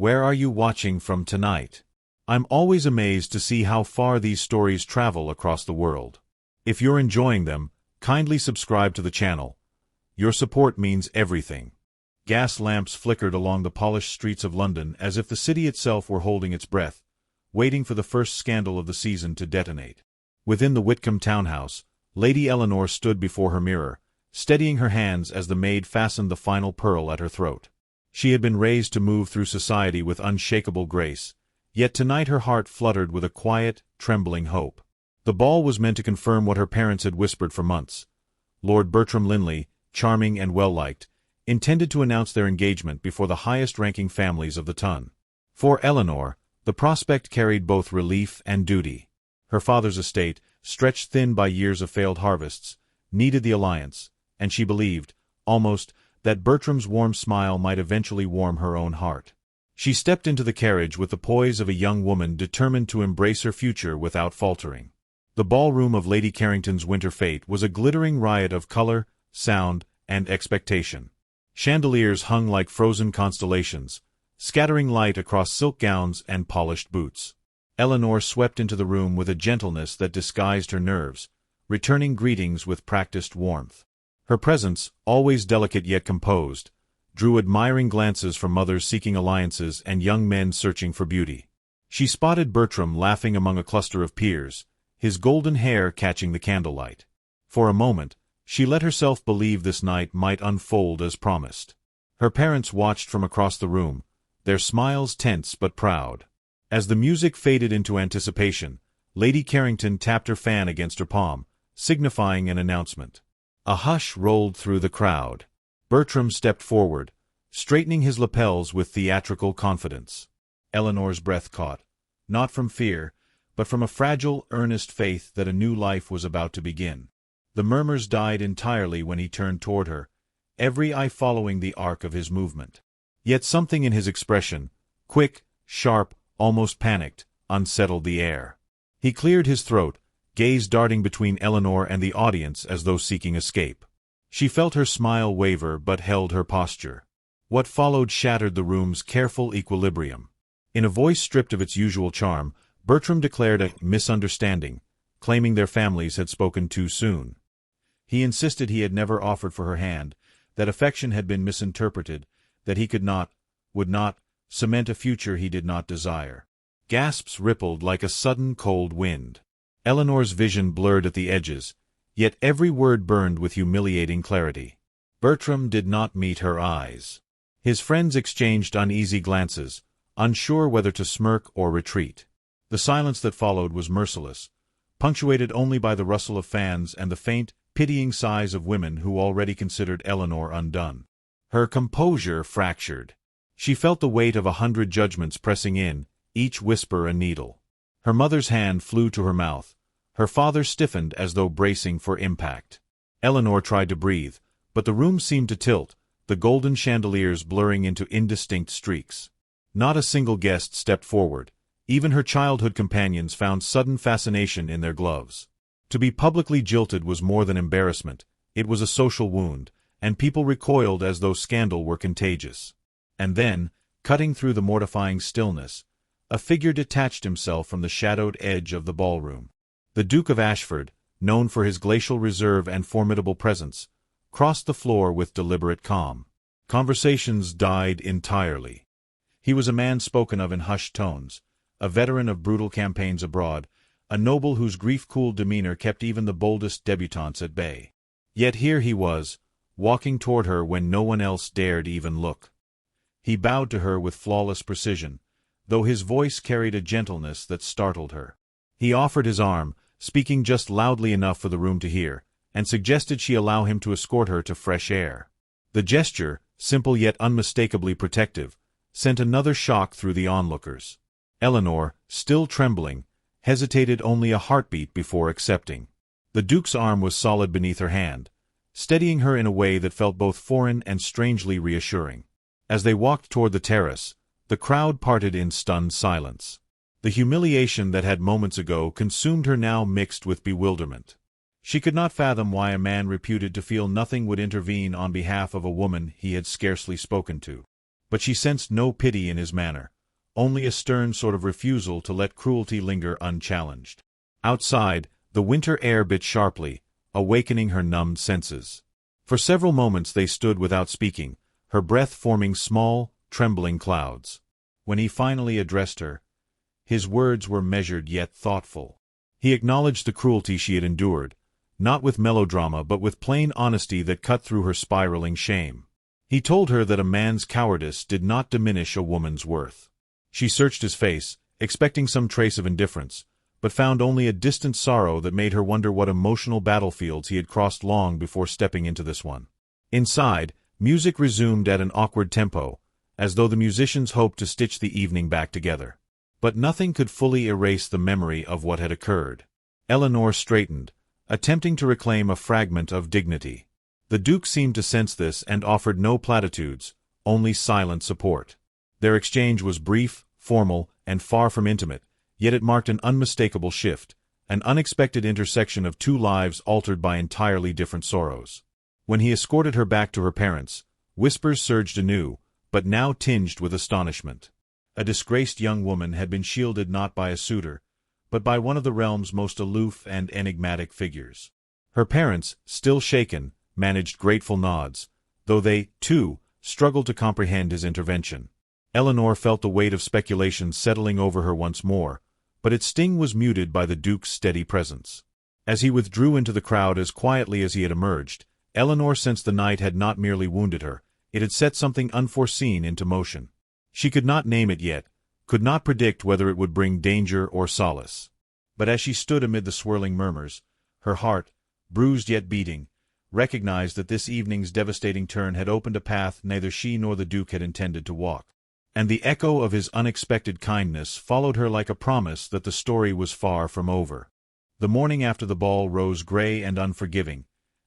Where are you watching from tonight? I'm always amazed to see how far these stories travel across the world. If you're enjoying them, kindly subscribe to the channel. Your support means everything. Gas lamps flickered along the polished streets of London as if the city itself were holding its breath, waiting for the first scandal of the season to detonate. Within the Whitcomb townhouse, Lady Eleanor stood before her mirror, steadying her hands as the maid fastened the final pearl at her throat. She had been raised to move through society with unshakable grace, yet tonight her heart fluttered with a quiet, trembling hope. The ball was meant to confirm what her parents had whispered for months. Lord Bertram Linley, charming and well-liked, intended to announce their engagement before the highest-ranking families of the ton. For Eleanor, the prospect carried both relief and duty. Her father's estate, stretched thin by years of failed harvests, needed the alliance, and she believed, almost, that Bertram's warm smile might eventually warm her own heart. She stepped into the carriage with the poise of a young woman determined to embrace her future without faltering. The ballroom of Lady Carrington's winter fete was a glittering riot of color, sound, and expectation. Chandeliers hung like frozen constellations, scattering light across silk gowns and polished boots. Eleanor swept into the room with a gentleness that disguised her nerves, returning greetings with practiced warmth. Her presence, always delicate yet composed, drew admiring glances from mothers seeking alliances and young men searching for beauty. She spotted Bertram laughing among a cluster of peers, his golden hair catching the candlelight. For a moment, she let herself believe this night might unfold as promised. Her parents watched from across the room, their smiles tense but proud. As the music faded into anticipation, Lady Carrington tapped her fan against her palm, signifying an announcement. A hush rolled through the crowd. Bertram stepped forward, straightening his lapels with theatrical confidence. Eleanor's breath caught, not from fear, but from a fragile, earnest faith that a new life was about to begin. The murmurs died entirely when he turned toward her, every eye following the arc of his movement. Yet something in his expression, quick, sharp, almost panicked, unsettled the air. He cleared his throat, gaze darting between Eleanor and the audience as though seeking escape. She felt her smile waver but held her posture. What followed shattered the room's careful equilibrium. In a voice stripped of its usual charm, Bertram declared a misunderstanding, claiming their families had spoken too soon. He insisted he had never offered for her hand, that affection had been misinterpreted, that he could not, would not, cement a future he did not desire. Gasps rippled like a sudden cold wind. Eleanor's vision blurred at the edges, yet every word burned with humiliating clarity. Bertram did not meet her eyes. His friends exchanged uneasy glances, unsure whether to smirk or retreat. The silence that followed was merciless, punctuated only by the rustle of fans and the faint, pitying sighs of women who already considered Eleanor undone. Her composure fractured. She felt the weight of 100 judgments pressing in, each whisper a needle. Her mother's hand flew to her mouth. Her father stiffened as though bracing for impact. Eleanor tried to breathe, but the room seemed to tilt, the golden chandeliers blurring into indistinct streaks. Not a single guest stepped forward. Even her childhood companions found sudden fascination in their gloves. To be publicly jilted was more than embarrassment, it was a social wound, and people recoiled as though scandal were contagious. And then, cutting through the mortifying stillness, a figure detached himself from the shadowed edge of the ballroom. The Duke of Ashford, known for his glacial reserve and formidable presence, crossed the floor with deliberate calm. Conversations died entirely. He was a man spoken of in hushed tones, a veteran of brutal campaigns abroad, a noble whose grief-cooled demeanor kept even the boldest debutantes at bay. Yet here he was, walking toward her when no one else dared even look. He bowed to her with flawless precision, though his voice carried a gentleness that startled her. He offered his arm, speaking just loudly enough for the room to hear, and suggested she allow him to escort her to fresh air. The gesture, simple yet unmistakably protective, sent another shock through the onlookers. Eleanor, still trembling, hesitated only a heartbeat before accepting. The Duke's arm was solid beneath her hand, steadying her in a way that felt both foreign and strangely reassuring. As they walked toward the terrace, the crowd parted in stunned silence. The humiliation that had moments ago consumed her now mixed with bewilderment. She could not fathom why a man reputed to feel nothing would intervene on behalf of a woman he had scarcely spoken to. But she sensed no pity in his manner, only a stern sort of refusal to let cruelty linger unchallenged. Outside, the winter air bit sharply, awakening her numbed senses. For several moments they stood without speaking, her breath forming small, trembling clouds. When he finally addressed her, his words were measured yet thoughtful. He acknowledged the cruelty she had endured, not with melodrama but with plain honesty that cut through her spiraling shame. He told her that a man's cowardice did not diminish a woman's worth. She searched his face, expecting some trace of indifference, but found only a distant sorrow that made her wonder what emotional battlefields he had crossed long before stepping into this one. Inside, music resumed at an awkward tempo, as though the musicians hoped to stitch the evening back together. But nothing could fully erase the memory of what had occurred. Eleanor straightened, attempting to reclaim a fragment of dignity. The Duke seemed to sense this and offered no platitudes, only silent support. Their exchange was brief, formal, and far from intimate, yet it marked an unmistakable shift, an unexpected intersection of two lives altered by entirely different sorrows. When he escorted her back to her parents, whispers surged anew, but now tinged with astonishment. A disgraced young woman had been shielded not by a suitor, but by one of the realm's most aloof and enigmatic figures. Her parents, still shaken, managed grateful nods, though they, too, struggled to comprehend his intervention. Eleanor felt the weight of speculation settling over her once more, but its sting was muted by the Duke's steady presence. As he withdrew into the crowd as quietly as he had emerged, Eleanor sensed the night had not merely wounded her, it had set something unforeseen into motion. She could not name it yet, could not predict whether it would bring danger or solace. But as she stood amid the swirling murmurs, her heart, bruised yet beating, recognized that this evening's devastating turn had opened a path neither she nor the Duke had intended to walk. And the echo of his unexpected kindness followed her like a promise that the story was far from over. The morning after the ball rose gray and unforgiving,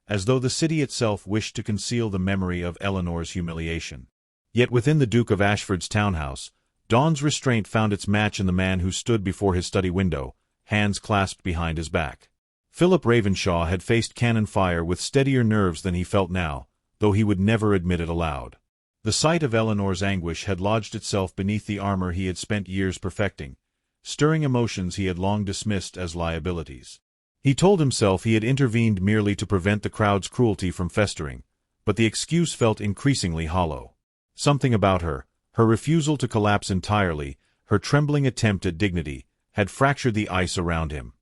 as though the city itself wished to conceal the memory of Eleanor's humiliation. Yet within the Duke of Ashford's townhouse, Dawn's restraint found its match in the man who stood before his study window, hands clasped behind his back. Philip Ravenshaw had faced cannon fire with steadier nerves than he felt now, though he would never admit it aloud. The sight of Eleanor's anguish had lodged itself beneath the armor he had spent years perfecting, stirring emotions he had long dismissed as liabilities. He told himself he had intervened merely to prevent the crowd's cruelty from festering, but the excuse felt increasingly hollow. Something about her, her refusal to collapse entirely, her trembling attempt at dignity, had fractured the ice around him.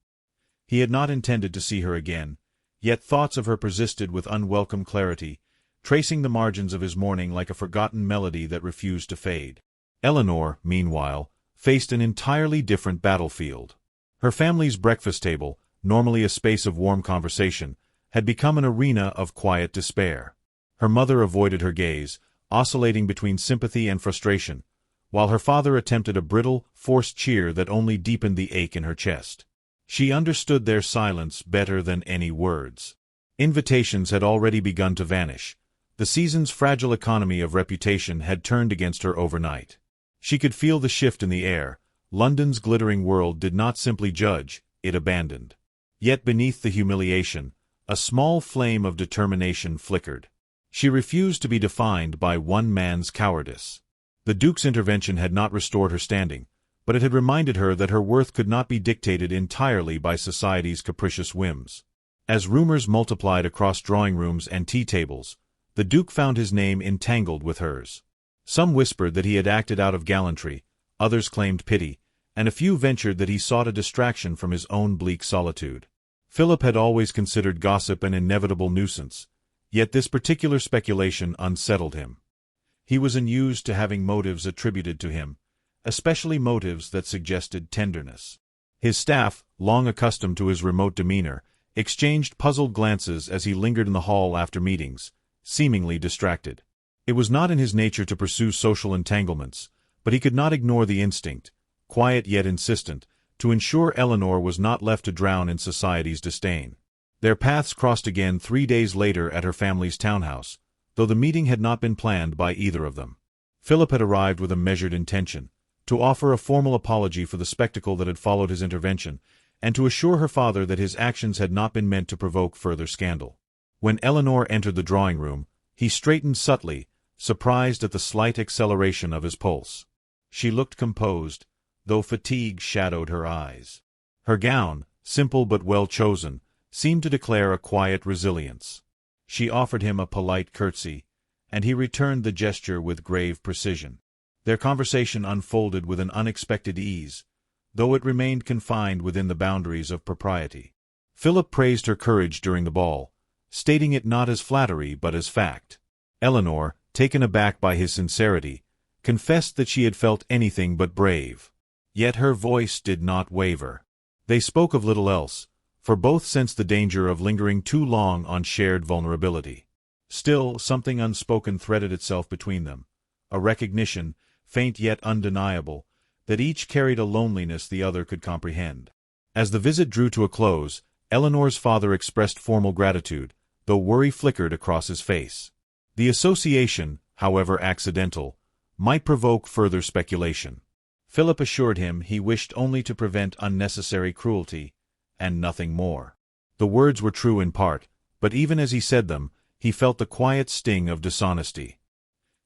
He had not intended to see her again, yet thoughts of her persisted with unwelcome clarity, tracing the margins of his mourning like a forgotten melody that refused to fade. Eleanor, meanwhile, faced an entirely different battlefield. Her family's breakfast table, normally a space of warm conversation, had become an arena of quiet despair. Her mother avoided her gaze, oscillating between sympathy and frustration, while her father attempted a brittle, forced cheer that only deepened the ache in her chest. She understood their silence better than any words. Invitations had already begun to vanish. The season's fragile economy of reputation had turned against her overnight. She could feel the shift in the air. London's glittering world did not simply judge, it abandoned. Yet beneath the humiliation, a small flame of determination flickered. She refused to be defined by one man's cowardice. The Duke's intervention had not restored her standing, but it had reminded her that her worth could not be dictated entirely by society's capricious whims. As rumors multiplied across drawing rooms and tea tables, the Duke found his name entangled with hers. Some whispered that he had acted out of gallantry, others claimed pity, and a few ventured that he sought a distraction from his own bleak solitude. Philip had always considered gossip an inevitable nuisance, yet this particular speculation unsettled him. He was unused to having motives attributed to him, especially motives that suggested tenderness. His staff, long accustomed to his remote demeanor, exchanged puzzled glances as he lingered in the hall after meetings, seemingly distracted. It was not in his nature to pursue social entanglements, but he could not ignore the instinct, quiet yet insistent, to ensure Eleanor was not left to drown in society's disdain. Their paths crossed again 3 days later at her family's townhouse, though the meeting had not been planned by either of them. Philip had arrived with a measured intention, to offer a formal apology for the spectacle that had followed his intervention, and to assure her father that his actions had not been meant to provoke further scandal. When Eleanor entered the drawing room, he straightened subtly, surprised at the slight acceleration of his pulse. She looked composed, though fatigue shadowed her eyes. Her gown, simple but well chosen, seemed to declare a quiet resilience. She offered him a polite curtsy, and he returned the gesture with grave precision. Their conversation unfolded with an unexpected ease, though it remained confined within the boundaries of propriety. Philip praised her courage during the ball, stating it not as flattery but as fact. Eleanor, taken aback by his sincerity, confessed that she had felt anything but brave. Yet her voice did not waver. They spoke of little else, for both sensed the danger of lingering too long on shared vulnerability. Still, something unspoken threaded itself between them, a recognition, faint yet undeniable, that each carried a loneliness the other could comprehend. As the visit drew to a close, Eleanor's father expressed formal gratitude, though worry flickered across his face. The association, however accidental, might provoke further speculation. Philip assured him he wished only to prevent unnecessary cruelty, and nothing more. The words were true in part, but even as he said them, he felt the quiet sting of dishonesty.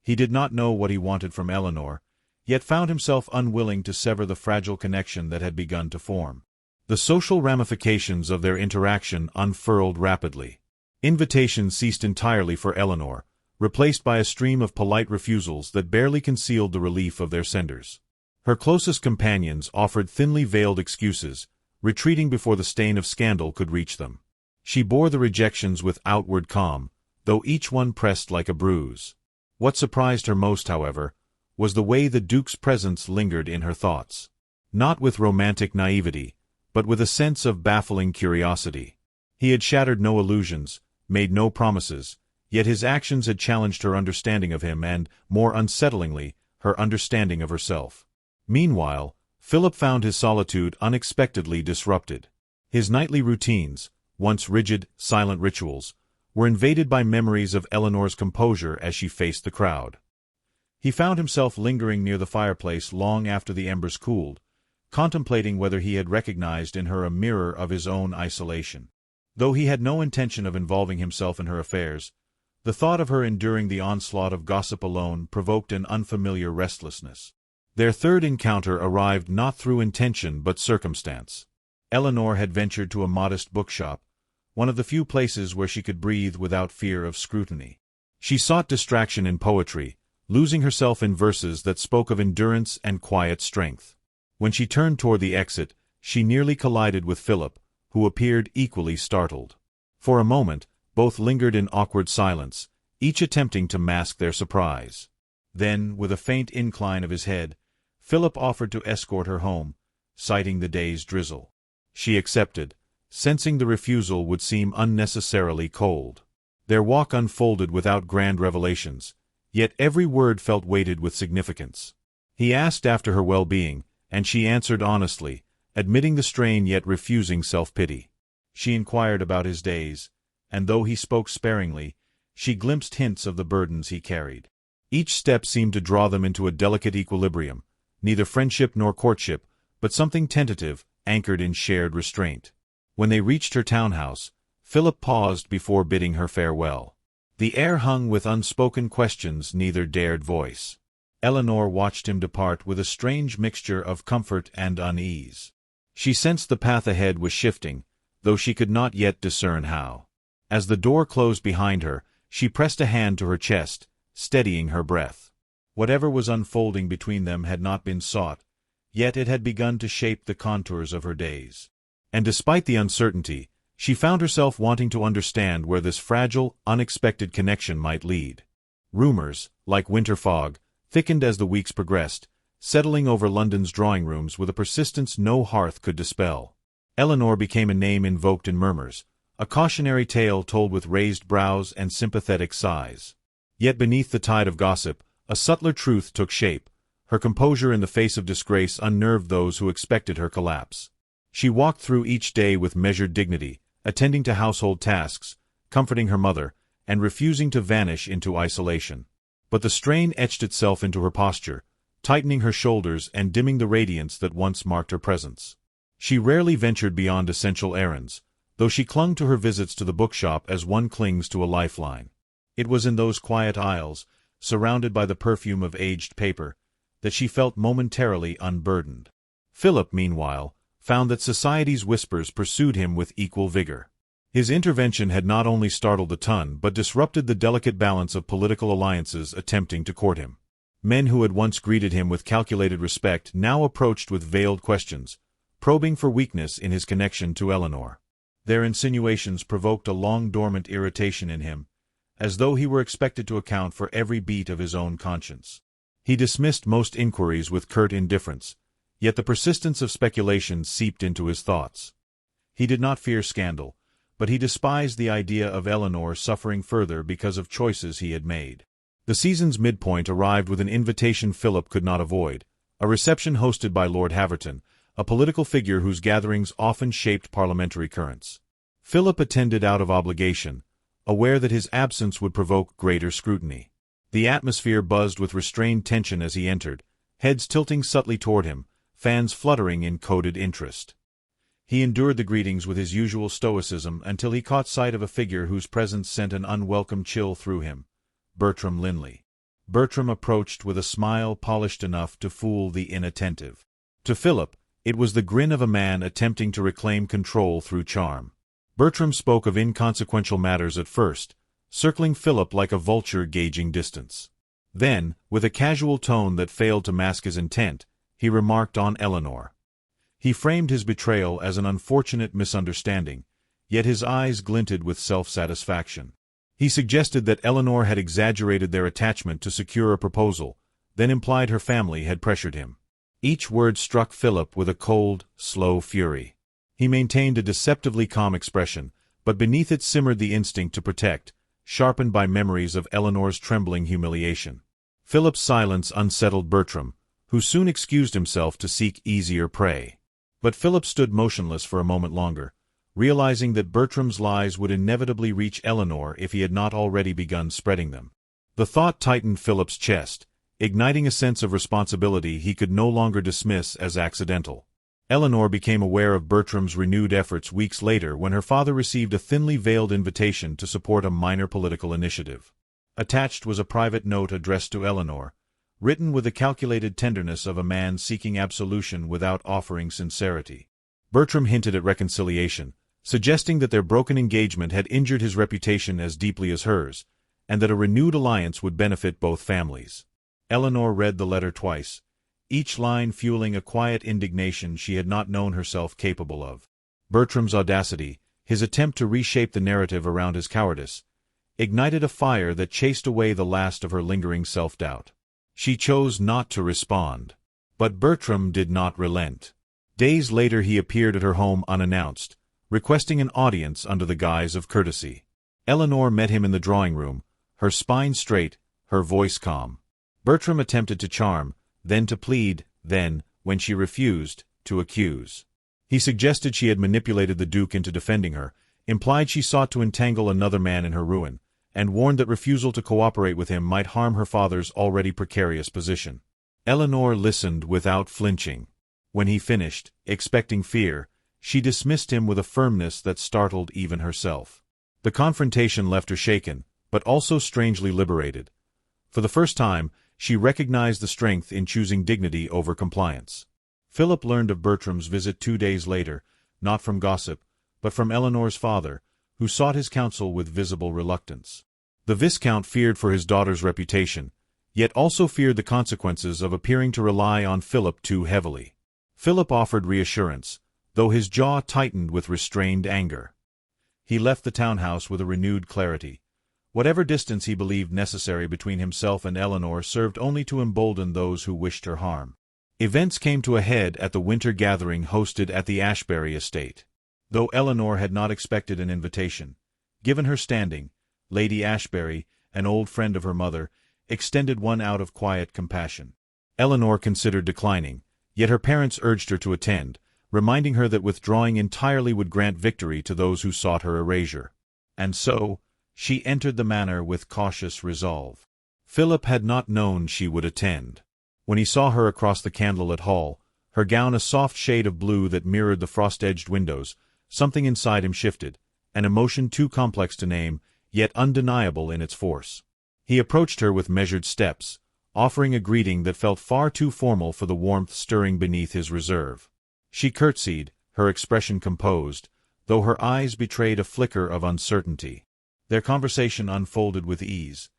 He did not know what he wanted from Eleanor, yet found himself unwilling to sever the fragile connection that had begun to form. The social ramifications of their interaction unfurled rapidly. Invitations ceased entirely for Eleanor, replaced by a stream of polite refusals that barely concealed the relief of their senders. Her closest companions offered thinly veiled excuses, retreating before the stain of scandal could reach them. She bore the rejections with outward calm, though each one pressed like a bruise. What surprised her most, however, was the way the Duke's presence lingered in her thoughts. Not with romantic naivety, but with a sense of baffling curiosity. He had shattered no illusions, made no promises, yet his actions had challenged her understanding of him and, more unsettlingly, her understanding of herself. Meanwhile, Philip found his solitude unexpectedly disrupted. His nightly routines, once rigid, silent rituals, were invaded by memories of Eleanor's composure as she faced the crowd. He found himself lingering near the fireplace long after the embers cooled, contemplating whether he had recognized in her a mirror of his own isolation. Though he had no intention of involving himself in her affairs, the thought of her enduring the onslaught of gossip alone provoked an unfamiliar restlessness. Their third encounter arrived not through intention but circumstance. Eleanor had ventured to a modest bookshop, one of the few places where she could breathe without fear of scrutiny. She sought distraction in poetry, losing herself in verses that spoke of endurance and quiet strength. When she turned toward the exit, she nearly collided with Philip, who appeared equally startled. For a moment, both lingered in awkward silence, each attempting to mask their surprise. Then, with a faint incline of his head, Philip offered to escort her home, citing the day's drizzle. She accepted, sensing the refusal would seem unnecessarily cold. Their walk unfolded without grand revelations, yet every word felt weighted with significance. He asked after her well-being, and she answered honestly, admitting the strain yet refusing self-pity. She inquired about his days, and though he spoke sparingly, she glimpsed hints of the burdens he carried. Each step seemed to draw them into a delicate equilibrium, neither friendship nor courtship, but something tentative, anchored in shared restraint. When they reached her townhouse, Philip paused before bidding her farewell. The air hung with unspoken questions neither dared voice. Eleanor watched him depart with a strange mixture of comfort and unease. She sensed the path ahead was shifting, though she could not yet discern how. As the door closed behind her, she pressed a hand to her chest, steadying her breath. Whatever was unfolding between them had not been sought, yet it had begun to shape the contours of her days. And despite the uncertainty, she found herself wanting to understand where this fragile, unexpected connection might lead. Rumors, like winter fog, thickened as the weeks progressed, settling over London's drawing rooms with a persistence no hearth could dispel. Eleanor became a name invoked in murmurs, a cautionary tale told with raised brows and sympathetic sighs. Yet beneath the tide of gossip, a subtler truth took shape. Her composure in the face of disgrace unnerved those who expected her collapse. She walked through each day with measured dignity, attending to household tasks, comforting her mother, and refusing to vanish into isolation. But the strain etched itself into her posture, tightening her shoulders and dimming the radiance that once marked her presence. She rarely ventured beyond essential errands, though she clung to her visits to the bookshop as one clings to a lifeline. It was in those quiet aisles, surrounded by the perfume of aged paper, that she felt momentarily unburdened. Philip, meanwhile, found that society's whispers pursued him with equal vigor. His intervention had not only startled the ton but disrupted the delicate balance of political alliances attempting to court him. Men who had once greeted him with calculated respect now approached with veiled questions, probing for weakness in his connection to Eleanor. Their insinuations provoked a long-dormant irritation in him, as though he were expected to account for every beat of his own conscience. He dismissed most inquiries with curt indifference, yet the persistence of speculation seeped into his thoughts. He did not fear scandal, but he despised the idea of Eleanor suffering further because of choices he had made. The season's midpoint arrived with an invitation Philip could not avoid, a reception hosted by Lord Haverton, a political figure whose gatherings often shaped parliamentary currents. Philip attended out of obligation, aware that his absence would provoke greater scrutiny. The atmosphere buzzed with restrained tension as he entered, heads tilting subtly toward him, fans fluttering in coded interest. He endured the greetings with his usual stoicism until he caught sight of a figure whose presence sent an unwelcome chill through him: Bertram Linley. Bertram approached with a smile polished enough to fool the inattentive. To Philip, it was the grin of a man attempting to reclaim control through charm. Bertram spoke of inconsequential matters at first, circling Philip like a vulture gauging distance. Then, with a casual tone that failed to mask his intent, he remarked on Eleanor. He framed his betrayal as an unfortunate misunderstanding, yet his eyes glinted with self-satisfaction. He suggested that Eleanor had exaggerated their attachment to secure a proposal, then implied her family had pressured him. Each word struck Philip with a cold, slow fury. He maintained a deceptively calm expression, but beneath it simmered the instinct to protect, sharpened by memories of Eleanor's trembling humiliation. Philip's silence unsettled Bertram, who soon excused himself to seek easier prey. But Philip stood motionless for a moment longer, realizing that Bertram's lies would inevitably reach Eleanor if he had not already begun spreading them. The thought tightened Philip's chest, igniting a sense of responsibility he could no longer dismiss as accidental. Eleanor became aware of Bertram's renewed efforts weeks later when her father received a thinly veiled invitation to support a minor political initiative. Attached was a private note addressed to Eleanor, written with the calculated tenderness of a man seeking absolution without offering sincerity. Bertram hinted at reconciliation, suggesting that their broken engagement had injured his reputation as deeply as hers, and that a renewed alliance would benefit both families. Eleanor read the letter twice, each line fueling a quiet indignation she had not known herself capable of. Bertram's audacity, his attempt to reshape the narrative around his cowardice, ignited a fire that chased away the last of her lingering self-doubt. She chose not to respond. But Bertram did not relent. Days later he appeared at her home unannounced, requesting an audience under the guise of courtesy. Eleanor met him in the drawing room, her spine straight, her voice calm. Bertram attempted to charm, then to plead, then, when she refused, to accuse. He suggested she had manipulated the Duke into defending her, implied she sought to entangle another man in her ruin, and warned that refusal to cooperate with him might harm her father's already precarious position. Eleanor listened without flinching. When he finished, expecting fear, she dismissed him with a firmness that startled even herself. The confrontation left her shaken, but also strangely liberated. For the first time, she recognized the strength in choosing dignity over compliance. Philip learned of Bertram's visit 2 days later, not from gossip, but from Eleanor's father, who sought his counsel with visible reluctance. The Viscount feared for his daughter's reputation, yet also feared the consequences of appearing to rely on Philip too heavily. Philip offered reassurance, though his jaw tightened with restrained anger. He left the townhouse with a renewed clarity. Whatever distance he believed necessary between himself and Eleanor served only to embolden those who wished her harm. Events came to a head at the winter gathering hosted at the Ashbury estate. Though Eleanor had not expected an invitation, given her standing, Lady Ashbury, an old friend of her mother, extended one out of quiet compassion. Eleanor considered declining, yet her parents urged her to attend, reminding her that withdrawing entirely would grant victory to those who sought her erasure. And so, she entered the manor with cautious resolve. Philip had not known she would attend. When he saw her across the candlelit hall, her gown a soft shade of blue that mirrored the frost-edged windows, something inside him shifted, an emotion too complex to name, yet undeniable in its force. He approached her with measured steps, offering a greeting that felt far too formal for the warmth stirring beneath his reserve. She curtsied, her expression composed, though her eyes betrayed a flicker of uncertainty. Their conversation unfolded with ease,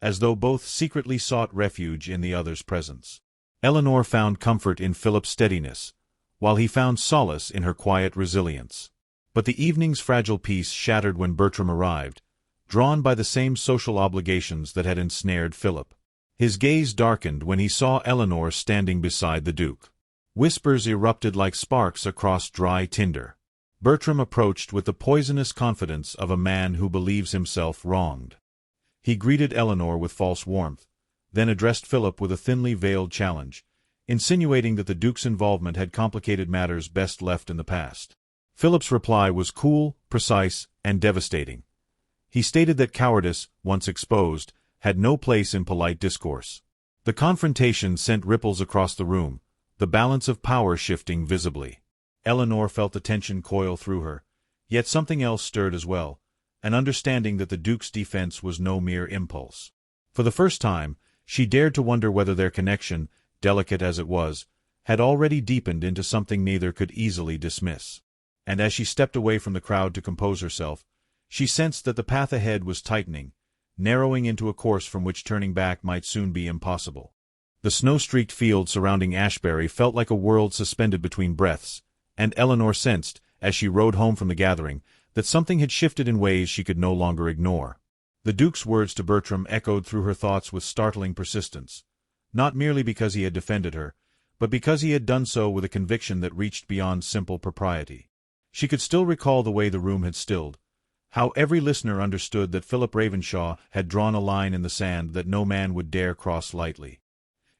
as though both secretly sought refuge in the other's presence. Eleanor found comfort in Philip's steadiness, while he found solace in her quiet resilience. But the evening's fragile peace shattered when Bertram arrived, drawn by the same social obligations that had ensnared Philip. His gaze darkened when he saw Eleanor standing beside the Duke. Whispers erupted like sparks across dry tinder. Bertram approached with the poisonous confidence of a man who believes himself wronged. He greeted Eleanor with false warmth, then addressed Philip with a thinly veiled challenge, insinuating that the Duke's involvement had complicated matters best left in the past. Philip's reply was cool, precise, and devastating. He stated that cowardice, once exposed, had no place in polite discourse. The confrontation sent ripples across the room, the balance of power shifting visibly. Eleanor felt the tension coil through her, yet something else stirred as well, an understanding that the Duke's defense was no mere impulse. For the first time, she dared to wonder whether their connection, delicate as it was, had already deepened into something neither could easily dismiss. And as she stepped away from the crowd to compose herself, she sensed that the path ahead was tightening, narrowing into a course from which turning back might soon be impossible. The snow-streaked field surrounding Ashbury felt like a world suspended between breaths, and Eleanor sensed, as she rode home from the gathering, that something had shifted in ways she could no longer ignore. The Duke's words to Bertram echoed through her thoughts with startling persistence, not merely because he had defended her, but because he had done so with a conviction that reached beyond simple propriety. She could still recall the way the room had stilled, how every listener understood that Philip Ravenshaw had drawn a line in the sand that no man would dare cross lightly.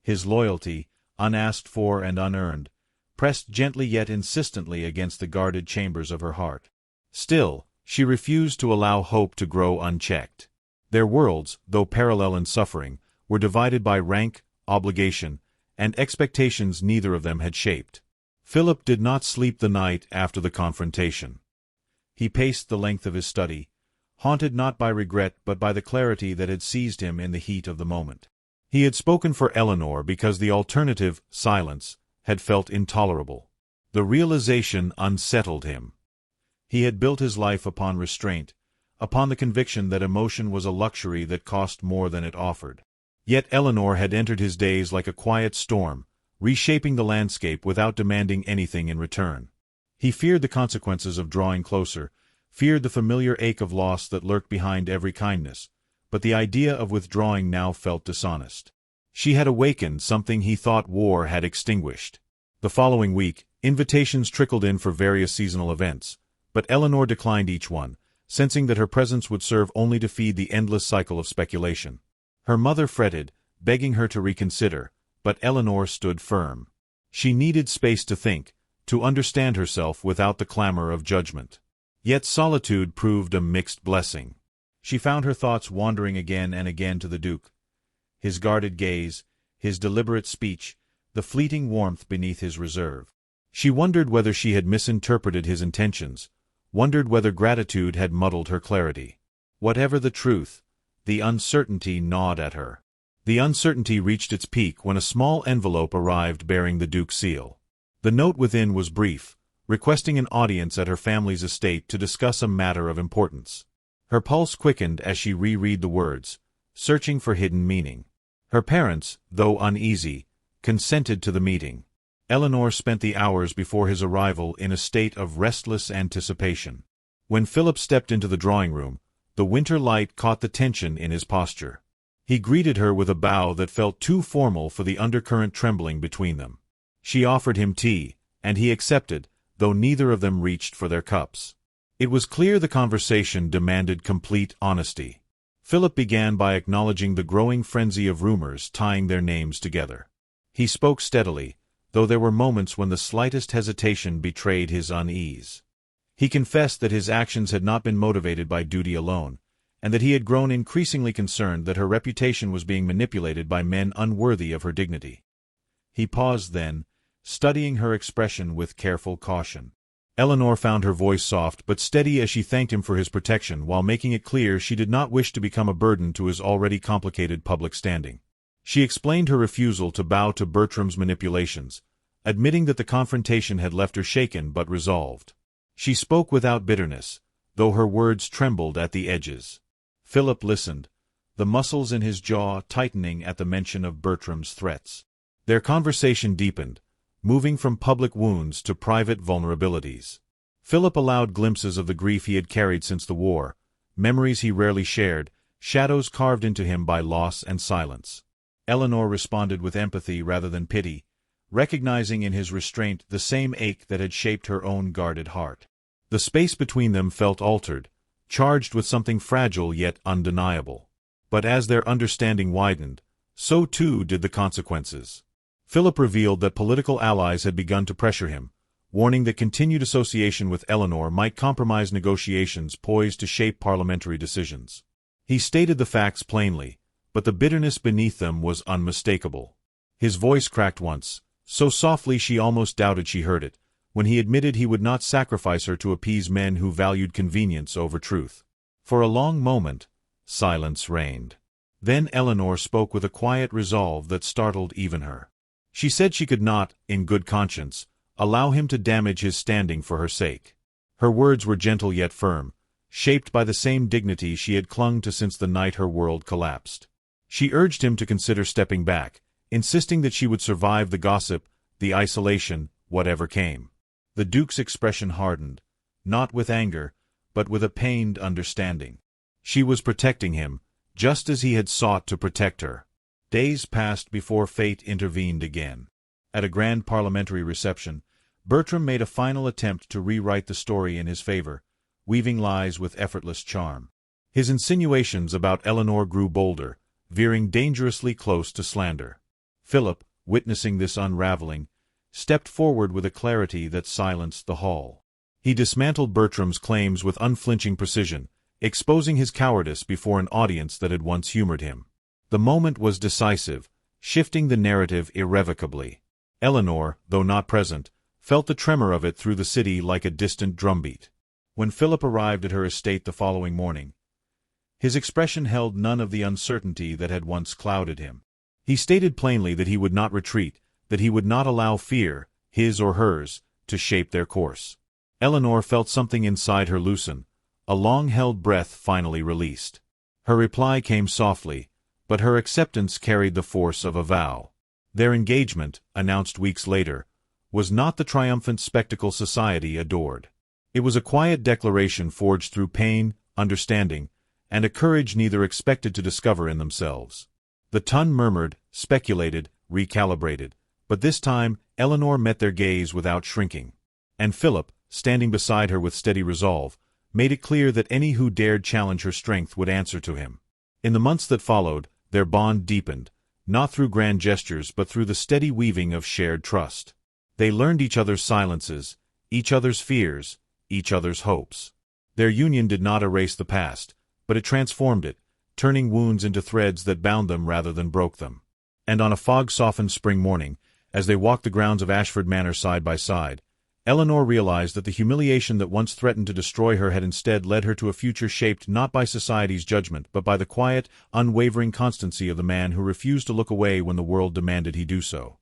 His loyalty, unasked for and unearned, pressed gently yet insistently against the guarded chambers of her heart. Still, she refused to allow hope to grow unchecked. Their worlds, though parallel in suffering, were divided by rank, obligation, and expectations neither of them had shaped. Philip did not sleep the night after the confrontation. He paced the length of his study, haunted not by regret but by the clarity that had seized him in the heat of the moment. He had spoken for Eleanor because the alternative, silence, had felt intolerable. The realization unsettled him. He had built his life upon restraint, upon the conviction that emotion was a luxury that cost more than it offered. Yet Eleanor had entered his days like a quiet storm, reshaping the landscape without demanding anything in return. He feared the consequences of drawing closer, feared the familiar ache of loss that lurked behind every kindness, but the idea of withdrawing now felt dishonest. She had awakened something he thought war had extinguished. The following week, invitations trickled in for various seasonal events, but Eleanor declined each one, sensing that her presence would serve only to feed the endless cycle of speculation. Her mother fretted, begging her to reconsider, but Eleanor stood firm. She needed space to think, to understand herself without the clamor of judgment. Yet solitude proved a mixed blessing. She found her thoughts wandering again and again to the Duke. His guarded gaze, his deliberate speech, the fleeting warmth beneath his reserve. She wondered whether she had misinterpreted his intentions, wondered whether gratitude had muddled her clarity. Whatever the truth, the uncertainty gnawed at her. The uncertainty reached its peak when a small envelope arrived bearing the Duke's seal. The note within was brief, requesting an audience at her family's estate to discuss a matter of importance. Her pulse quickened as she reread the words, searching for hidden meaning. Her parents, though uneasy, consented to the meeting. Eleanor spent the hours before his arrival in a state of restless anticipation. When Philip stepped into the drawing room, the winter light caught the tension in his posture. He greeted her with a bow that felt too formal for the undercurrent trembling between them. She offered him tea, and he accepted, though neither of them reached for their cups. It was clear the conversation demanded complete honesty. Philip began by acknowledging the growing frenzy of rumors tying their names together. He spoke steadily, though there were moments when the slightest hesitation betrayed his unease. He confessed that his actions had not been motivated by duty alone, and that he had grown increasingly concerned that her reputation was being manipulated by men unworthy of her dignity. He paused then, studying her expression with careful caution. Eleanor found her voice soft but steady as she thanked him for his protection while making it clear she did not wish to become a burden to his already complicated public standing. She explained her refusal to bow to Bertram's manipulations, admitting that the confrontation had left her shaken but resolved. She spoke without bitterness, though her words trembled at the edges. Philip listened, the muscles in his jaw tightening at the mention of Bertram's threats. Their conversation deepened, moving from public wounds to private vulnerabilities. Philip allowed glimpses of the grief he had carried since the war, memories he rarely shared, shadows carved into him by loss and silence. Eleanor responded with empathy rather than pity, recognizing in his restraint the same ache that had shaped her own guarded heart. The space between them felt altered, charged with something fragile yet undeniable. But as their understanding widened, so too did the consequences. Philip revealed that political allies had begun to pressure him, warning that continued association with Eleanor might compromise negotiations poised to shape parliamentary decisions. He stated the facts plainly, but the bitterness beneath them was unmistakable. His voice cracked once, so softly she almost doubted she heard it, when he admitted he would not sacrifice her to appease men who valued convenience over truth. For a long moment, silence reigned. Then Eleanor spoke with a quiet resolve that startled even her. She said she could not, in good conscience, allow him to damage his standing for her sake. Her words were gentle yet firm, shaped by the same dignity she had clung to since the night her world collapsed. She urged him to consider stepping back, insisting that she would survive the gossip, the isolation, whatever came. The Duke's expression hardened, not with anger, but with a pained understanding. She was protecting him, just as he had sought to protect her. Days passed before fate intervened again. At a grand parliamentary reception, Bertram made a final attempt to rewrite the story in his favor, weaving lies with effortless charm. His insinuations about Eleanor grew bolder, veering dangerously close to slander. Philip, witnessing this unraveling, stepped forward with a clarity that silenced the hall. He dismantled Bertram's claims with unflinching precision, exposing his cowardice before an audience that had once humored him. The moment was decisive, shifting the narrative irrevocably. Eleanor, though not present, felt the tremor of it through the city like a distant drumbeat. When Philip arrived at her estate the following morning, his expression held none of the uncertainty that had once clouded him. He stated plainly that he would not retreat, that he would not allow fear, his or hers, to shape their course. Eleanor felt something inside her loosen, a long-held breath finally released. Her reply came softly, but her acceptance carried the force of a vow. Their engagement, announced weeks later, was not the triumphant spectacle society adored. It was a quiet declaration forged through pain, understanding, and a courage neither expected to discover in themselves. The ton murmured, speculated, recalibrated, but this time Eleanor met their gaze without shrinking. And Philip, standing beside her with steady resolve, made it clear that any who dared challenge her strength would answer to him. In the months that followed, their bond deepened, not through grand gestures but through the steady weaving of shared trust. They learned each other's silences, each other's fears, each other's hopes. Their union did not erase the past, but it transformed it, turning wounds into threads that bound them rather than broke them. And on a fog-softened spring morning, as they walked the grounds of Ashford Manor side by side, Eleanor realized that the humiliation that once threatened to destroy her had instead led her to a future shaped not by society's judgment but by the quiet, unwavering constancy of the man who refused to look away when the world demanded he do so.